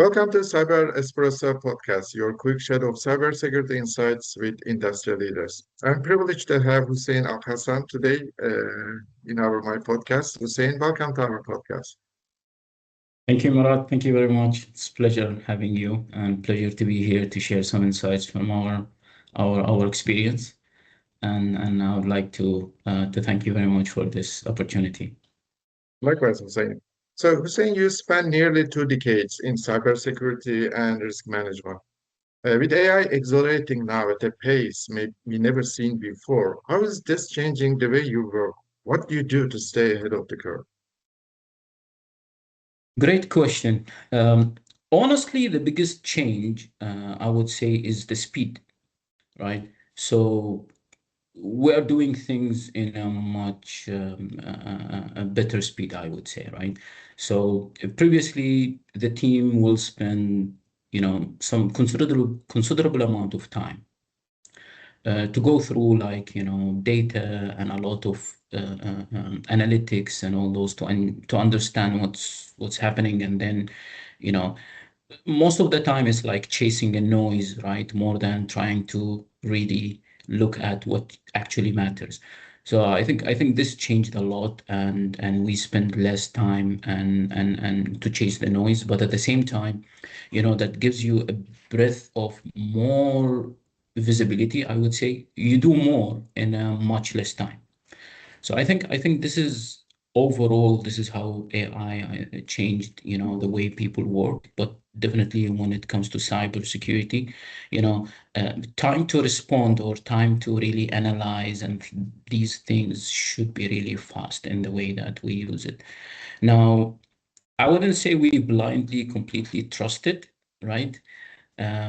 Welcome to Cyber Espresso podcast, your quick shot of cybersecurity insights with industry leaders. I'm privileged to have Hussain AlKhalsan today in my podcast. Hussain, welcome to our podcast. Thank you, Murat. Thank you very much. It's a pleasure having you and pleasure to be here to share some insights from our experience. And I would like to thank you very much for this opportunity. Likewise, Hussain. So, Hussain, you spent nearly 2 decades in cybersecurity and risk management. With AI accelerating now at a pace we never seen before, how is this changing the way you work? What do you do to stay ahead of the curve? Great question. Honestly, the biggest change I would say is the speed, right? So we're doing things in a much a better speed, I would say, right? So previously, the team will spend, some considerable amount of time to go through, like, data and a lot of analytics and all those to understand what's happening, and then, you know, most of the time it's like chasing a noise, right? More than trying to really look at what actually matters. So I think this changed a lot, and we spend less time and to chase the noise, but at the same time, that gives you a breadth of more visibility. I would say you do more in a much less time. So I think this is how AI changed, the way people work. But definitely when it comes to cybersecurity, time to respond or time to really analyze and these things should be really fast in the way that we use it. Now, I wouldn't say we blindly completely trust it, right?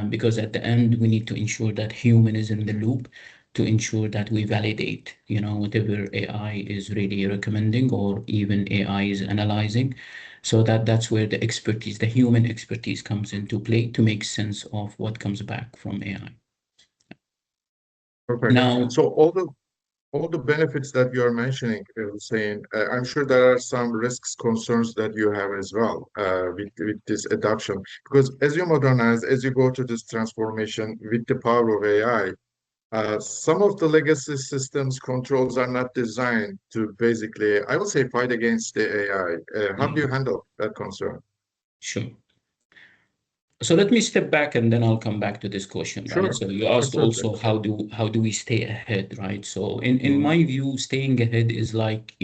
Because at the end we need to ensure that human is in the loop to ensure that we validate, whatever AI is really recommending or even AI is analyzing. So that's where the expertise, the human expertise comes into play to make sense of what comes back from AI. Perfect. Now, So all the benefits that you are mentioning, saying, I'm sure there are some risks, concerns that you have as well with this adoption. Because as you modernize, as you go to this transformation with the power of AI, some of the legacy systems controls are not designed to basically, I would say, fight against the AI. How do yeah, you handle that concern? sure. So let me step back and then I'll come back to this question, right? Sure, So you asked absolutely. also how do we stay ahead, right? So in Mhm. my view, staying ahead is like,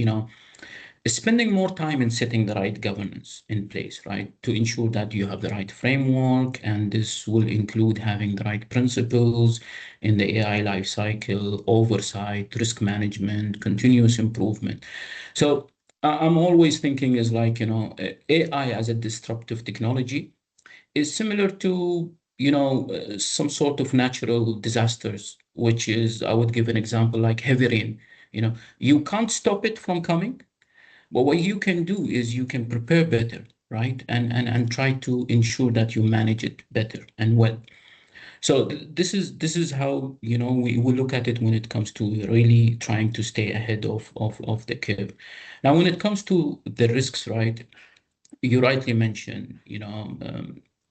spending more time in setting the right governance in place, right? To ensure that you have the right framework, and this will include having the right principles in the AI lifecycle, oversight, risk management, continuous improvement. So I'm always thinking is like, AI as a disruptive technology is similar to, some sort of natural disasters, which is, I would give an example like heavy rain. You can't stop it from coming, but what you can do is you can prepare better, right? And try to ensure that you manage it better and well. So this is how, we look at it when it comes to really trying to stay ahead of the curve. Now, when it comes to the risks, right? You rightly mentioned,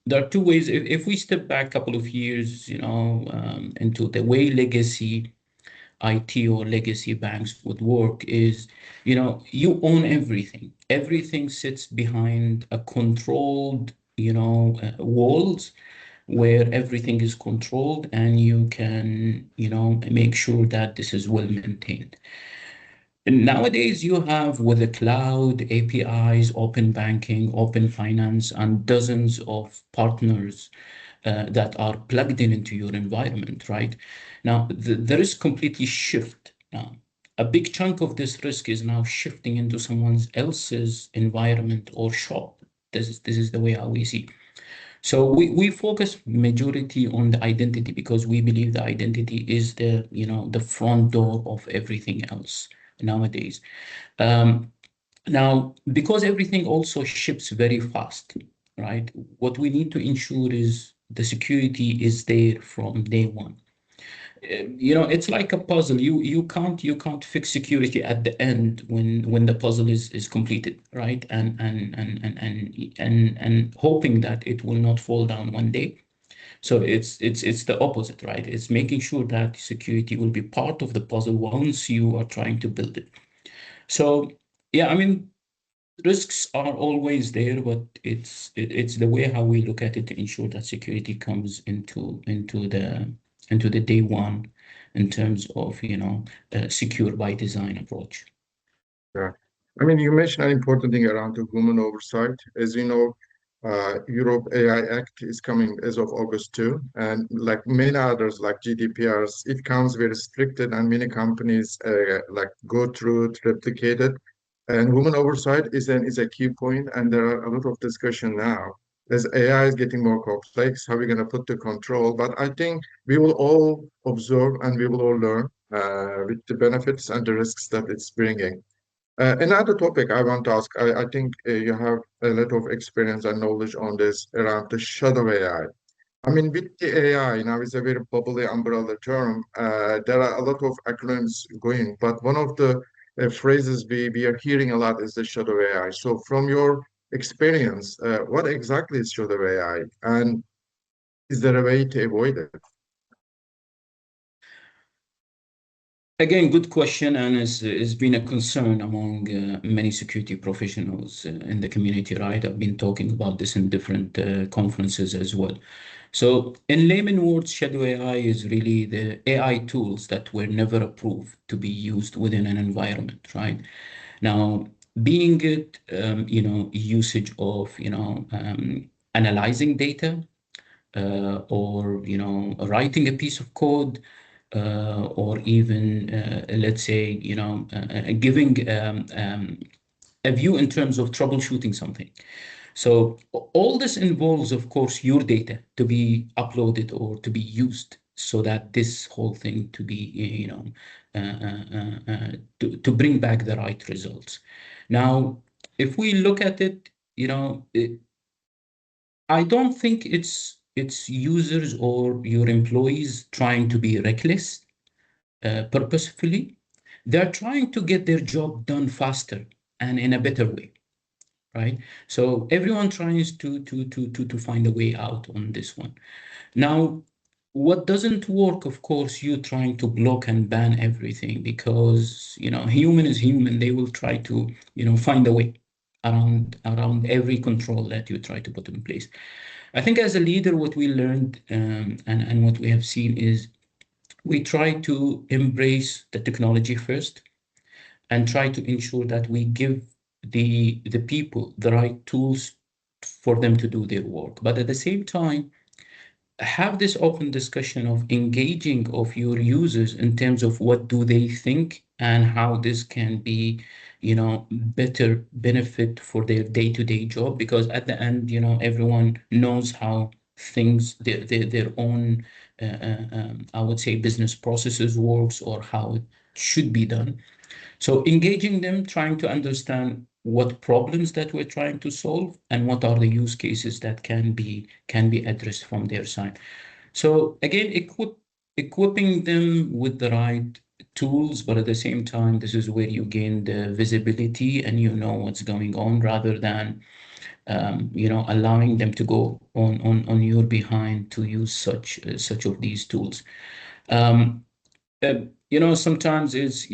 there are two ways. If we step back a couple of years, into the way legacy IT or legacy banks would work is, you own everything. Everything sits behind a controlled, walls where everything is controlled, and you can, make sure that this is well maintained. And nowadays, you have with the cloud, APIs, open banking, open finance, and dozens of partners that are plugged into your environment, right? Now, the risk completely shift now. A big chunk of this risk is now shifting into someone else's environment or shop. This is the way how we see. So we focus majority on the identity because we believe the identity is the front door of everything else nowadays. Um, Now, because everything also ships very fast, right? What we need to ensure is the security is there from day one. It's like a puzzle. You can't fix security at the end when the puzzle is completed, right? And hoping that it will not fall down one day. So it's the opposite, right? It's making sure that security will be part of the puzzle once you are trying to build it. So yeah, I mean, risks are always there, but it's the way how we look at it to ensure that security comes into the day one in terms of secure by design approach. Yeah. I mean, you mentioned an important thing around the human oversight. As you know, Europe AI Act is coming as of August 2, and like many others, like GDPRs, it comes very restricted, and many companies like go through it, replicate it. And human oversight is a key point, and there are a lot of discussion now. As AI is getting more complex, how are we going to put the control? But I think we will all observe and we will all learn with the benefits and the risks that it's bringing. Another topic I want to ask, I think you have a lot of experience and knowledge on this around the shadow AI. I mean, with the AI now is a very popular umbrella term. There are a lot of acronyms going, but one of the phrases we are hearing a lot is the shadow AI. So, from your experience, what exactly is shadow AI, and is there a way to avoid it? Again, good question, and has been a concern among many security professionals in the community, right? I've been talking about this in different conferences as well. So, in layman words, shadow AI is really the AI tools that were never approved to be used within an environment, right? Now, being it, usage of, analyzing data, or writing a piece of code, or even let's say giving a view in terms of troubleshooting something. So all this involves, of course, your data to be uploaded or to be used so that this whole thing to be to bring back the right results. Now, if we look at it, I don't think it's users or your employees trying to be reckless purposefully. They're trying to get their job done faster and in a better way, right? So everyone tries to find a way out on this one. Now, what doesn't work, of course, you trying to block and ban everything because, human is human. They will try to, find a way around every control that you try to put in place. I think as a leader, what we learned and what we have seen is we try to embrace the technology first and try to ensure that we give the people the right tools for them to do their work. But at the same time, have this open discussion of engaging of your users in terms of what do they think and how this can be better benefit for their day-to-day job, because at the end everyone knows how things their own I would say business processes works or how it should be done. So engaging them, trying to understand what problems that we're trying to solve and what are the use cases that can be addressed from their side. So again, equipping them with the right tools, but at the same time, this is where you gain the visibility and you know what's going on rather than allowing them to go on your behind to use such of these tools. Um, Sometimes it's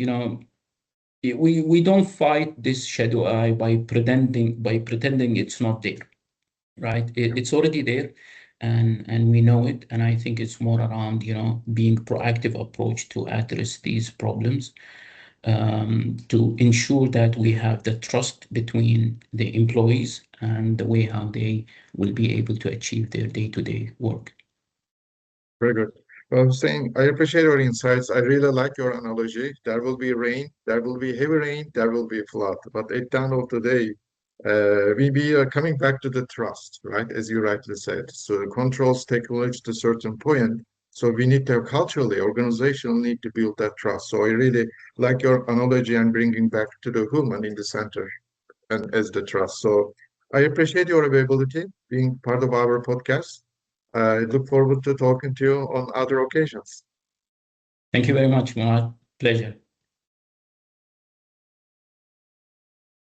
we don't fight this shadow eye by pretending it's not there, right? It's already there, and we know it. And I think it's more around being proactive approach to address these problems, to ensure that we have the trust between the employees and the way how they will be able to achieve their day-to-day work. Very good. Well, Hussein, I appreciate your insights. I really like your analogy. There will be rain, there will be heavy rain, there will be flood. But at the end of the day, we are coming back to the trust, right? As you rightly said. So the controls technology to a certain point. So we need to culturally, organizational need to build that trust. So I really like your analogy and bringing back to the human in the center and as the trust. So I appreciate your availability, being part of our podcast. I look forward to talking to you on other occasions. Thank you very much, Murat. Pleasure.